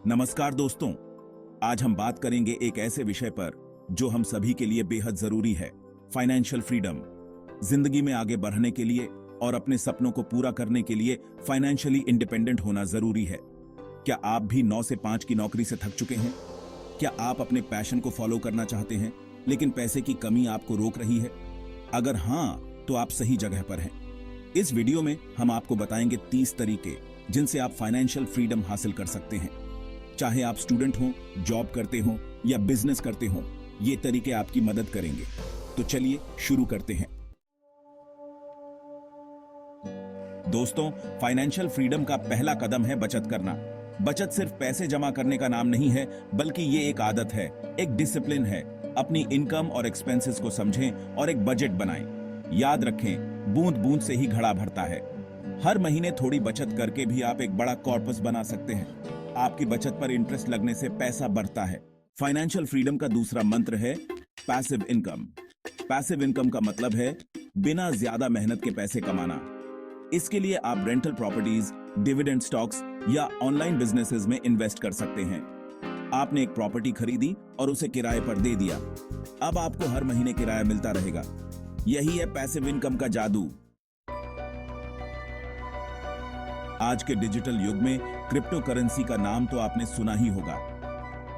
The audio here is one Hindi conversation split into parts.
नमस्कार दोस्तों, आज हम बात करेंगे एक ऐसे विषय पर जो हम सभी के लिए बेहद जरूरी है, फाइनेंशियल फ्रीडम। जिंदगी में आगे बढ़ने के लिए और अपने सपनों को पूरा करने के लिए फाइनेंशियली इंडिपेंडेंट होना जरूरी है। क्या आप भी 9 से 5 की नौकरी से थक चुके हैं? क्या आप अपने पैशन को फॉलो करना चाहते हैं लेकिन पैसे की कमी आपको रोक रही है? अगर हाँ, तो आप सही जगह पर हैं। इस वीडियो में हम आपको बताएंगे 30 तरीके जिनसे आप फाइनेंशियल फ्रीडम हासिल कर सकते हैं। चाहे आप स्टूडेंट हो, जॉब करते हो या बिजनेस करते हो, ये तरीके आपकी मदद करेंगे। तो चलिए शुरू करते हैं। दोस्तों, फाइनेंशियल फ्रीडम का पहला कदम है बचत करना। बचत सिर्फ पैसे जमा करने का नाम नहीं है, बल्कि ये एक आदत है, एक डिसिप्लिन है। अपनी इनकम और एक्सपेंसेस को समझें और एक बजट बनाएं। याद रखें, बूंद बूंद से ही घड़ा भरता है। हर महीने थोड़ी बचत करके भी आप एक बड़ा कॉर्पस बना सकते हैं। आपकी बचत पर इंटरेस्ट लगने से पैसा बढ़ता है। फाइनेंशियल फ्रीडम का दूसरा मंत्र है पैसिव इनकम। पैसिव इनकम का मतलब है बिना ज्यादा मेहनत के पैसे कमाना। इसके लिए आप रेंटल प्रॉपर्टीज, डिविडेंड स्टॉक्स या ऑनलाइन बिजनेसेस में इन्वेस्ट कर सकते हैं। आपने एक प्रॉपर्टी खरीदी और उसे किराए पर दे दिया। अब आपको हर महीने किराया मिलता रहेगा। यही है पैसिव इनकम का जादू। आज के डिजिटल युग में क्रिप्टो करेंसी का नाम तो आपने सुना ही होगा।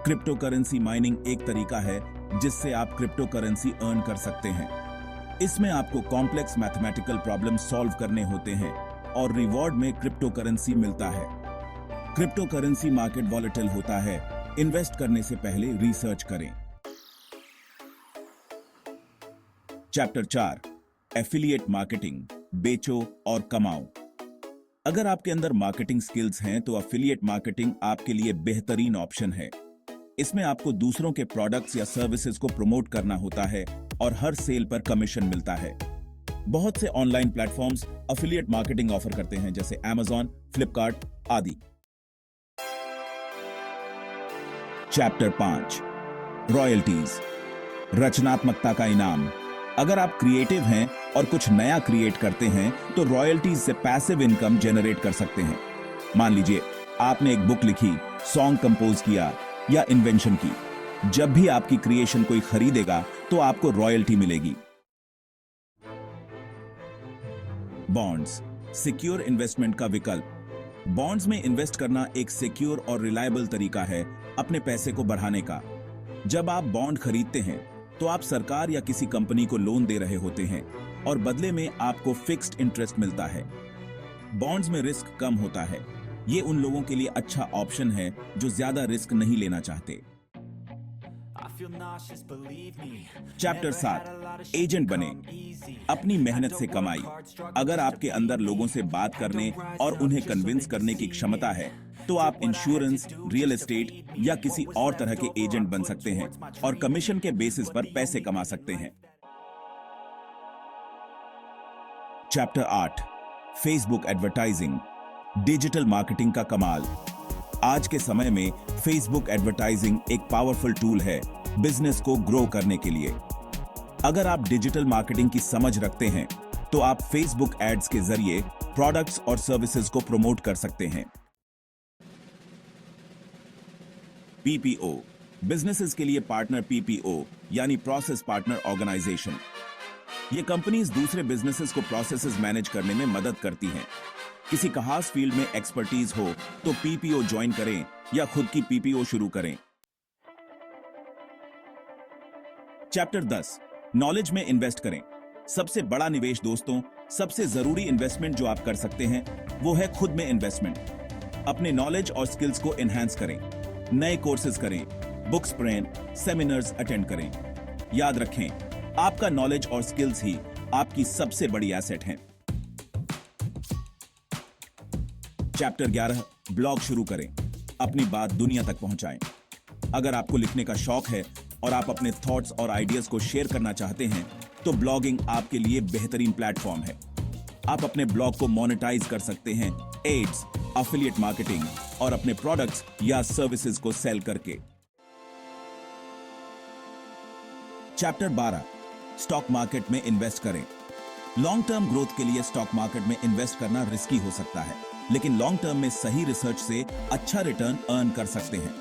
क्रिप्टो करेंसी माइनिंग एक तरीका है जिससे आप क्रिप्टो करेंसी अर्न कर सकते हैं। इसमें आपको कॉम्प्लेक्स मैथमेटिकल प्रॉब्लम सॉल्व करने होते हैं और रिवॉर्ड में क्रिप्टो करेंसी मिलता है। क्रिप्टो करेंसी मार्केट वॉलेटाइल होता है। इन्वेस्ट करने से पहले रिसर्च करें। चैप्टर 4, एफिलिएट मार्केटिंग, बेचो और कमाओ। अगर आपके अंदर मार्केटिंग स्किल्स हैं तो एफिलिएट मार्केटिंग आपके लिए बेहतरीन ऑप्शन है। इसमें आपको दूसरों के प्रोडक्ट्स या सर्विसेज को प्रमोट करना होता है और हर सेल पर कमीशन मिलता है। बहुत से online platforms affiliate marketing offer करते हैं, जैसे Amazon, फ्लिपकार्ट आदि। चैप्टर 5, रॉयल्टीज, रचनात्मकता का इनाम। अगर आप क्रिएटिव हैं और कुछ नया क्रिएट करते हैं तो रॉयल्टीज से पैसिव इनकम जनरेट कर सकते हैं। मान लीजिए आपने एक बुक लिखी, सॉन्ग कंपोज किया या इन्वेंशन की। जब भी आपकी क्रिएशन कोई खरीदेगा तो आपको रॉयल्टी मिलेगी। बॉन्ड्स, सिक्योर इन्वेस्टमेंट का विकल्प। बॉन्ड्स में इन्वेस्ट करना एक सिक्योर और रिलायबल तरीका है अपने पैसे को बढ़ाने का। जब आप बॉन्ड खरीदते हैं तो आप सरकार या किसी कंपनी को लोन दे रहे होते हैं और बदले में आपको फिक्स्ड इंटरेस्ट मिलता है। बॉन्ड्स में रिस्क कम होता है। ये उन लोगों के लिए अच्छा ऑप्शन है जो ज्यादा रिस्क नहीं लेना चाहते। चैप्टर 7, एजेंट बने, अपनी मेहनत से कमाई। अगर आपके अंदर लोगों से बात करने और उन्हें कन्विंस करने की क्षमता है तो आप इंश्योरेंस, रियल एस्टेट या किसी और तरह के एजेंट बन सकते हैं और कमीशन के बेसिस पर पैसे कमा सकते हैं। Chapter 8, Facebook advertising, digital marketing का कमाल। आज के समय में फेसबुक एडवर्टाइजिंग एक पावरफुल टूल है बिजनेस को ग्रो करने के लिए। अगर आप डिजिटल मार्केटिंग की समझ रखते हैं तो आप फेसबुक एड्स के जरिए प्रोडक्ट्स और सर्विसेज को प्रमोट कर सकते हैं। पीपीओ, बिजनेसेस के लिए पार्टनर पीपीओ यानी प्रोसेस पार्टनर ऑर्गेनाइजेशन। ये कंपनीज दूसरे बिजनेसेस को प्रोसेसेस मैनेज करने में मदद करती हैं। किसी खास फील्ड में एक्सपर्टीज हो तो पीपीओ ज्वाइन करें या खुद की पीपीओ शुरू करें। चैप्टर 10, नॉलेज में इन्वेस्ट करें। सबसे बड़ा निवेश दोस्तों, सबसे जरूरी इन्वेस्टमेंट जो आप कर सकते हैं वो है खुद में इन्वेस्टमेंट। अपने नॉलेज और स्किल्स को एनहांस करें। नए कोर्सेज करें, बुक्स पढ़ें, सेमिनार्स अटेंड करें। याद रखें, आपका नॉलेज और स्किल्स ही आपकी सबसे बड़ी एसेट हैं। चैप्टर 11, ब्लॉग शुरू करें, अपनी बात दुनिया तक पहुंचाएं। अगर आपको लिखने का शौक है और आप अपने थॉट्स और आइडियाज को शेयर करना चाहते हैं तो ब्लॉगिंग आपके लिए बेहतरीन प्लेटफॉर्म है। आप अपने ब्लॉग को मोनेटाइज कर सकते हैं एड्स, एफिलिएट मार्केटिंग और अपने प्रोडक्ट्स या सर्विसेज को सेल करके। चैप्टर 12, स्टॉक मार्केट में इन्वेस्ट करें। लॉन्ग टर्म ग्रोथ के लिए स्टॉक मार्केट में इन्वेस्ट करना रिस्की हो सकता है, लेकिन लॉन्ग टर्म में सही रिसर्च से अच्छा रिटर्न अर्न कर सकते हैं।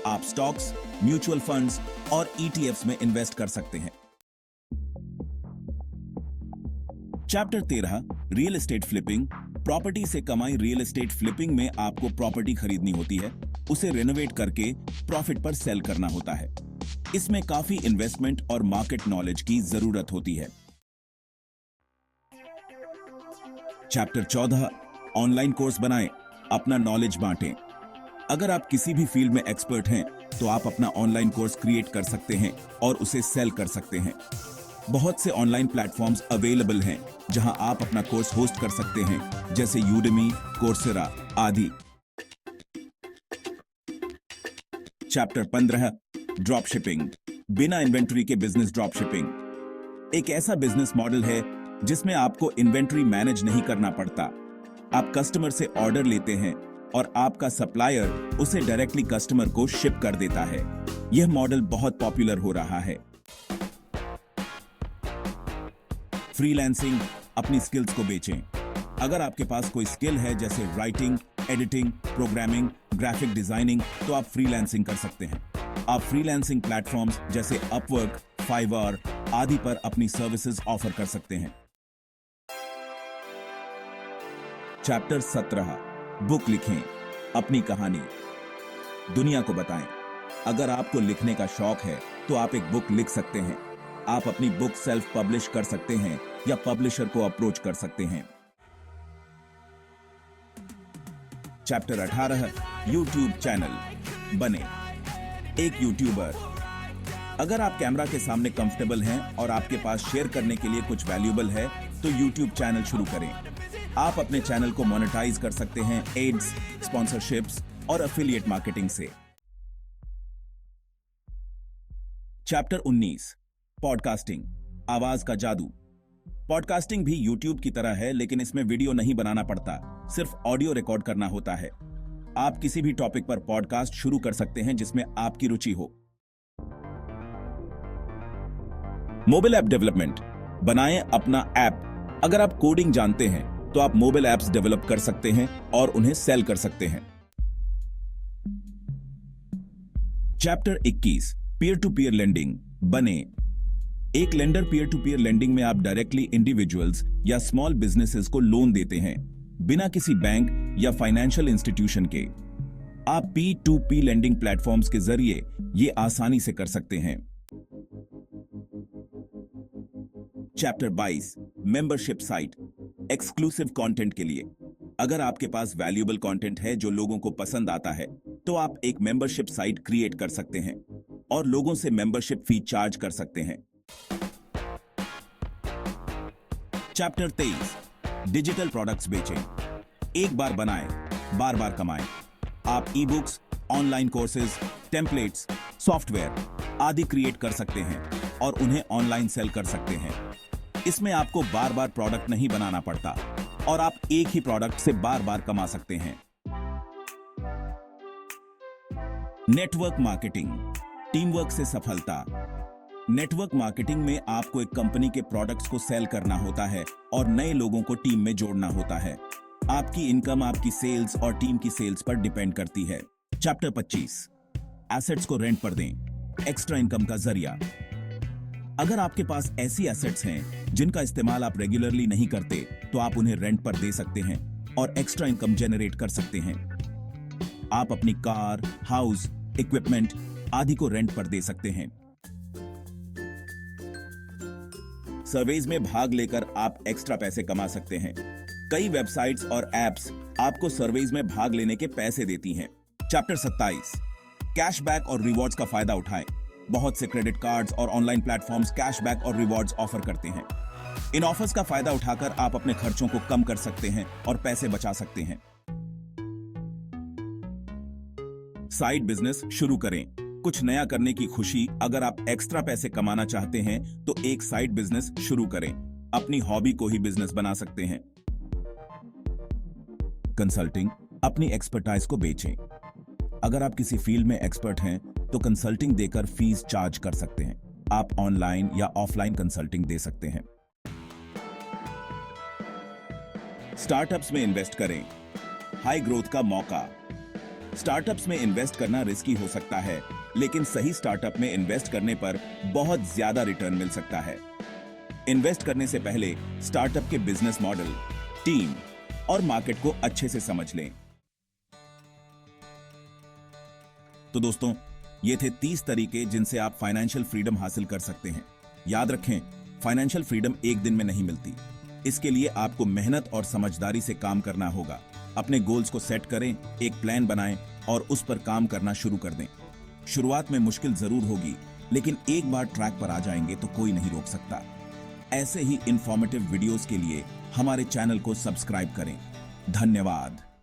आप स्टॉक्स, म्यूचुअल फंड्स और ईटीएफ्स में इन्वेस्ट कर सकते हैं। Chapter 13 real estate flipping. Property से कमाई। रियल एस्टेट फ्लिपिंग में आपको प्रॉपर्टी खरीदनी होती है, उसे रेनोवेट करके प्रॉफिट पर सेल करना होता है। इसमें काफी इन्वेस्टमेंट और मार्केट नॉलेज की जरूरत होती है। चैप्टर 14 ऑनलाइन कोर्स बनाएं, अपना नॉलेज बांटें। अगर आप किसी भी फील्ड में एक्सपर्ट हैं तो आप अपना ऑनलाइन कोर्स क्रिएट कर सकते हैं और उसे सेल कर सकते हैं। बहुत से ऑनलाइन प्लेटफॉर्म्स अवेलेबल हैं जहां आप अपना कोर्स होस्ट कर सकते हैं, जैसे यूडेमी, कोर्सेरा आदि। Chapter 15 drop shipping. बिना इन्वेंट्री के बिजनेस ड्रॉप शिपिंग एक ऐसा बिजनेस मॉडल है जिसमें आपको इन्वेंट्री मैनेज नहीं करना पड़ता। आप कस्टमर से ऑर्डर लेते हैं और आपका सप्लायर उसे डायरेक्टली कस्टमर को शिप कर देता है। यह मॉडल बहुत पॉपुलर हो रहा है। फ्रीलांसिंग। अपनी स्किल्स को बेचें। अगर आपके पास कोई स्किल है जैसे writing, editing, programming, graphic designing, तो आप फ्रीलांसिंग कर सकते हैं। आप फ्रीलांसिंग प्लेटफॉर्म्स जैसे अपवर्क, फाइवर आदि पर अपनी सर्विसेज ऑफर कर सकते हैं। चैप्टर 17 बुक लिखें, अपनी कहानी दुनिया को बताएं। अगर आपको लिखने का शौक है तो आप एक बुक लिख सकते हैं। आप अपनी बुक सेल्फ पब्लिश कर सकते हैं या पब्लिशर को अप्रोच कर सकते हैं। चैप्टर 18 यूट्यूब चैनल बने, एक यूट्यूबर। अगर आप कैमरा के सामने कंफर्टेबल हैं और आपके पास शेयर करने के लिए कुछ वैल्यूएबल है तो यूट्यूब चैनल शुरू करें। आप अपने चैनल को मोनेटाइज कर सकते हैं एड्स, स्पॉन्सरशिप्स और एफिलिएट मार्केटिंग से। चैप्टर 19 पॉडकास्टिंग, आवाज का जादू। पॉडकास्टिंग भी यूट्यूब की तरह है, लेकिन इसमें वीडियो नहीं बनाना पड़ता, सिर्फ ऑडियो रिकॉर्ड करना होता है। आप किसी भी टॉपिक पर पॉडकास्ट शुरू कर सकते हैं जिसमें आपकी रुचि हो। Mobile app development. बनाएं अपना ऐप। अगर आप कोडिंग जानते हैं तो आप मोबाइल ऐप्स डेवलप कर सकते हैं और उन्हें सेल कर सकते हैं। Chapter 21 peer to peer lending बने, एक lender. Peer to peer lending में आप डायरेक्टली इंडिविजुअल्स या स्मॉल बिजनेसेस को लोन देते हैं, बिना किसी बैंक या फाइनेंशियल इंस्टीट्यूशन के। आप P2P लेंडिंग प्लेटफॉर्म्स के जरिए ये आसानी से कर सकते हैं। Chapter 22 membership site, exclusive content के लिए। अगर आपके पास वैल्यूएबल कंटेंट है जो लोगों को पसंद आता है तो आप एक मेंबरशिप साइट क्रिएट कर सकते हैं और लोगों से मेंबरशिप फी चार्ज कर सकते हैं। चैप्टर 23 डिजिटल प्रोडक्ट्स बेचें, एक बार बनाएं, बार बार कमाएं। आप e books, online courses, templates, software आदि क्रिएट कर सकते हैं और उन्हें ऑनलाइन सेल कर सकते हैं। इसमें आपको बार बार प्रोडक्ट नहीं बनाना पड़ता और आप एक ही प्रोडक्ट से बार बार कमा सकते हैं। नेटवर्क मार्केटिंग, टीम वर्क से सफलता। नेटवर्क मार्केटिंग में आपको एक कंपनी के प्रोडक्ट्स को सेल करना होता है और नए लोगों को टीम में जोड़ना होता है। आपकी इनकम आपकी सेल्स और टीम की सेल्स पर डिपेंड करती है। चैप्टर 25 एसेट्स को रेंट पर दें, एक्स्ट्रा इनकम का जरिया। अगर आपके पास ऐसी एसेट्स हैं जिनका इस्तेमाल आप रेगुलरली नहीं करते तो आप उन्हें रेंट पर दे सकते हैं और एक्स्ट्रा इनकम जनरेट कर सकते हैं। आप अपनी कार, हाउस, इक्विपमेंट आदि को रेंट पर दे सकते हैं। सर्वेज में भाग लेकर आप एक्स्ट्रा पैसे कमा सकते हैं। कई वेबसाइट्स और एप्स आपको सर्वेज में भाग लेने के पैसे देती हैं। चैप्टर 27 कैशबैक और रिवॉर्ड्स का फायदा उठाएं। बहुत से क्रेडिट कार्ड्स और ऑनलाइन प्लेटफॉर्म्स कैशबैक और रिवॉर्ड्स ऑफर करते हैं। इन ऑफर्स का फायदा उठाकर आप अपने खर्चों को कम कर सकते हैं और पैसे बचा सकते हैं। साइड बिजनेस शुरू करें, कुछ नया करने की खुशी। अगर आप एक्स्ट्रा पैसे कमाना चाहते हैं तो एक साइड बिजनेस शुरू करें। अपनी हॉबी को ही बिजनेस बना सकते हैं। कंसल्टिंग, अपनी एक्सपर्टाइज को बेचें। अगर आप किसी फील्ड में एक्सपर्ट हैं तो कंसल्टिंग देकर फीस चार्ज कर सकते हैं। आप ऑनलाइन या ऑफलाइन कंसल्टिंग दे सकते हैं। स्टार्टअप्स में इन्वेस्ट करें। हाई ग्रोथ का मौका। स्टार्टअप्स में इन्वेस्ट करना रिस्की हो सकता है, लेकिन सही स्टार्टअप में इन्वेस्ट करने पर बहुत ज्यादा रिटर्न मिल सकता है। इन्वेस्ट करने से पहले स्टार्टअप के बिजनेस मॉडल, टीम और मार्केट को अच्छे से समझ लें। तो दोस्तों, ये थे 30 तरीके जिनसे आप फाइनेंशियल फ्रीडम हासिल कर सकते हैं। याद रखें, फाइनेंशियल फ्रीडम एक दिन में नहीं मिलती। इसके लिए आपको मेहनत और समझदारी से काम करना होगा। अपने गोल्स को सेट करें, एक प्लान बनाएं और उस पर काम करना शुरू कर दें। शुरुआत में मुश्किल जरूर होगी, लेकिन एक बार ट्रैक पर आ जाएंगे तो कोई नहीं रोक सकता। ऐसे ही इंफॉर्मेटिव वीडियोस के लिए हमारे चैनल को सब्सक्राइब करें। धन्यवाद।